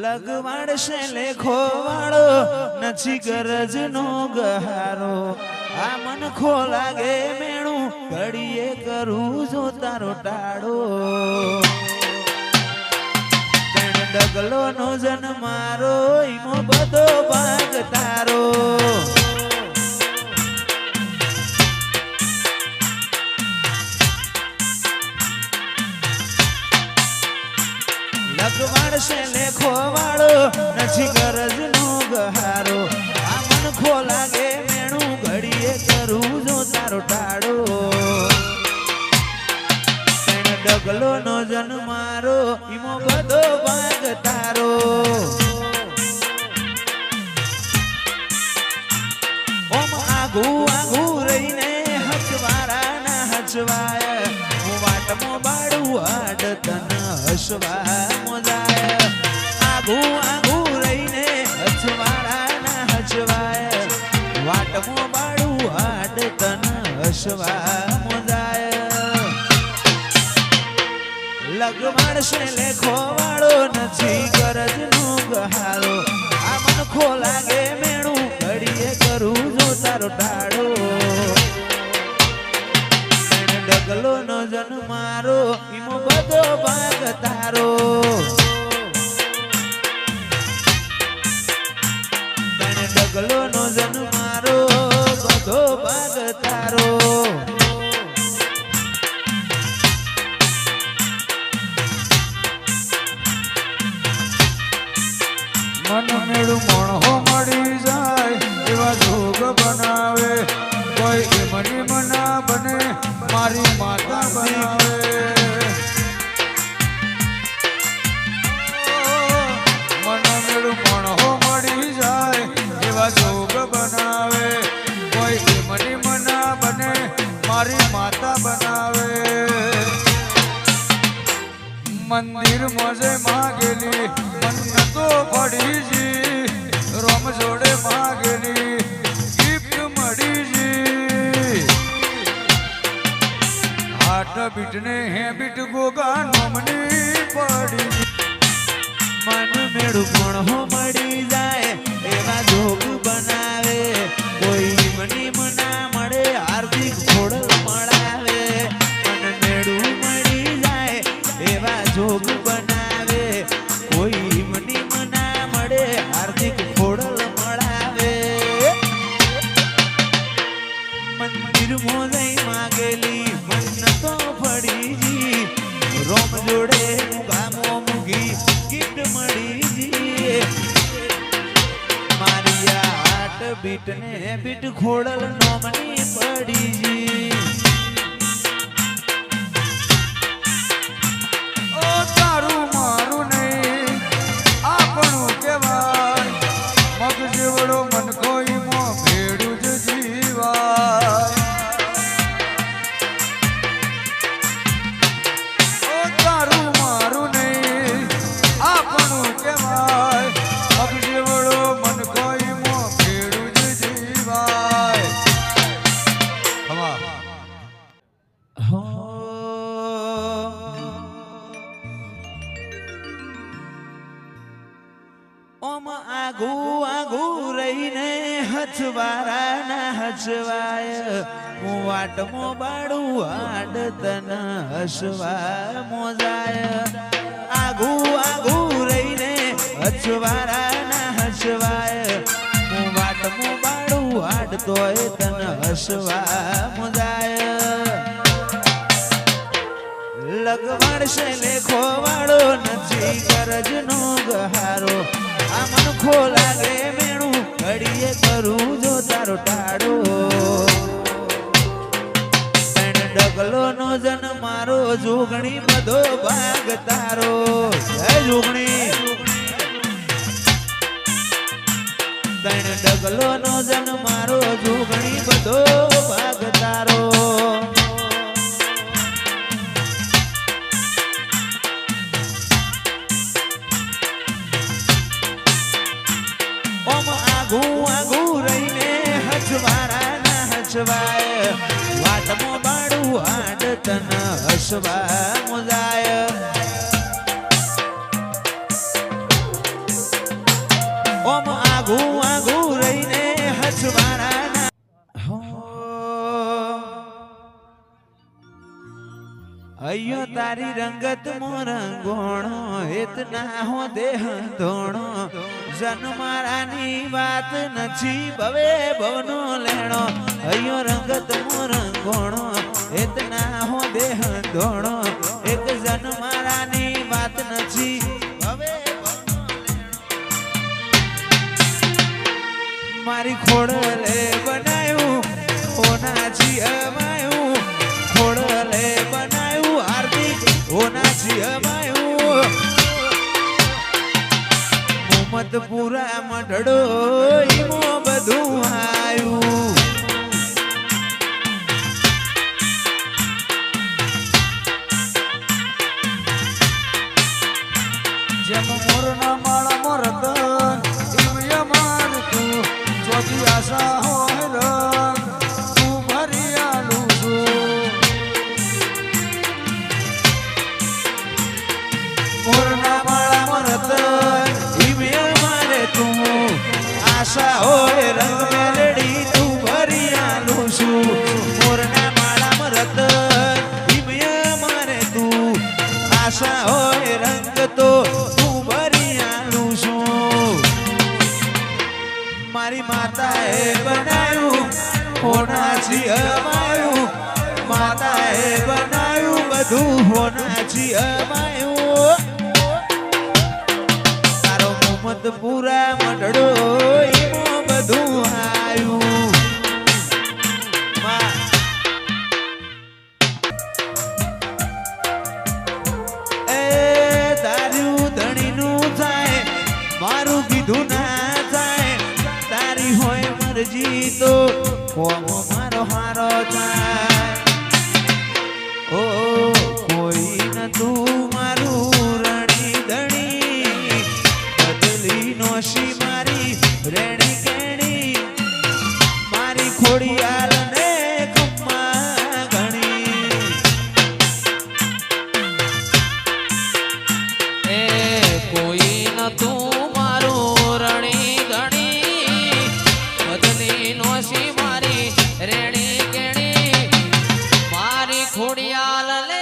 લગવાડ છે લેખો વાળો નથી ગરજ નો ગહારો આ મન ખો લાગે મેણું ઘડીએ કરું જો તારો ટાળો ડગલો નો જન મારો ઈમો બધો ભાગ તારો લગવાડ છે લેખો વાળો નથી ગરજ નો ગહારો આ મન ખો લાગે મેણું ઘડીએ કરું જો તારો ટાળો ડગલો નો જન મારો ઈમો બધો ભાગ તારો ઓમ આગુ આગુ રહીને હચવારા ના હચવાય હું વાટમો બાડું હાડ તન હસવા મોજાય આગુ આગુ રહીને હચવારા ના હચવાય વાટમો બાડું હાડ તન હસવા મોજાય લગવાડ છે લેખો વાળો નથી ગરજ નો ગહારો આ મન ખો લાગે મેણું ઘડીએ કરું જો તારો ટાળો ડગલો નો જન મારો ઈમો બધો ભાગ તારો ડગલો નો જન મારો બધો ભાગ તારો મન મેળું મણહો મળી જાય એવા જોગ બનાવે કોઈ એમની મના બને મારી માતા બનાવે મન મેળું મણહો મળી જાય એવા જોગ બનાવે કોઈ એમની મના બને મારી માતા બનાવે મંદિર મોજે માગેલી મન્નતો પડીજી રોમ જોડે માગેલી ગિફ્ટ મળીજી આઠ બીટને હે બીટ ગોગા નોમની પડી મન મેળું પણ હો મળી જાય એવા જોગ બનાવે કોઈ મની મના મળે હાર્દિક ખોડલ મળાવે મન મેળું મળી જાય એવા જોગ બનાવે કોઈ મની મના મળે હાર્દિક ખોડલ મળાવે મંદિર મોજઈ માગેલી મન્નતો ફળીજી રોમ જોડે મુગામો મુગી ગિફ્ટ મળીજી મારી આટ બીટ ને બીટ ખોડલ નોમની પડીજી તારું મારું નહીં આપણું કહેવાય મગ જેવડો મન કોઈ મો ભેડું જ જીવાય તારું મારું નહીં આપણું કહેવાય મગ જેવડો મન કોઈ મો ભેડું જ જીવાય ઓમ આગુ આગુ રહીને હચવારા ના હચવાય હું વાટમો બાડું હાડ તન હસવા મોજાય આગુ આગુ રહીને હચવારા ના હચવાય હું વાટમો બાડું હાડ તોય તન હસવા મોજાય લગવાડ છે લેખો વાળો નથી ગરજ નો ગહારો આ મન ખો લાગે મેણું ઘડીએ કરું જો તારો ટાળો ડગલો નો જન મારો જોગણી બધો ભાગ તારો હે જોગણી ડગલો નો જન મારો જોગણી બધો ભાગ તારો આગુ આગુ રહીને હચવારા ના હચવાય વાટમો બાડું હાડ તન હસવા મુજાય ઓમ આગુ આગુ રહીને હસવાના અయ్యో તારી રંગત મોરંગોણો એતના હો દેહ ધોણો જન મારાની વાત નથી ભવે ભવનો લેણો અయ్యో રંગત મોરંગોણો એતના હો દેહ ધોણો એક જન મારાની વાત નથી ભવે ભવનો લેણો મારી ખોડલે બનાયું હોનાજી અમાયું ખોડલે બનાયું હાર્દિક હોનાજી અમાયું મોહમ્મદપુરા મઢડો ઈમો બધું આયું જેમ મોરના માળા મોરત ઇમય મારતું ચોથી આશા હોય રંગ તું ભરી આલું છું મોરના માળા મરત ઈમે મારે તું આશા હોય રંગ મેલડી તું ભરી આલું છું મોરના માળા મરત ઈમે મારે તું આશા હોય રંગ તો તું ભરી આલું છું મારી માતાએ બનાયું હોનાજી અમાયું માતાએ બનાયું બધું હોનાજી અમાયું તારો મોહમ્મદપુરા મઢડો ઈમો બધું આયું એ તારું ધણીનું થાય મારું કીધું ના થાય તારી હોય મરજી તો કોમો મારો હારો થાય ઓ કોઈ નતું મારું રણી ધણી બદલી નોશી મારી રેણી કેણી મારી ખોડિયાલ ને ખમ્મા ઘણી એ કોઈ નતું મારું રણી ગણી બદલી નોશી મારી રેણી કેણી મારી ખોડિયાલ લે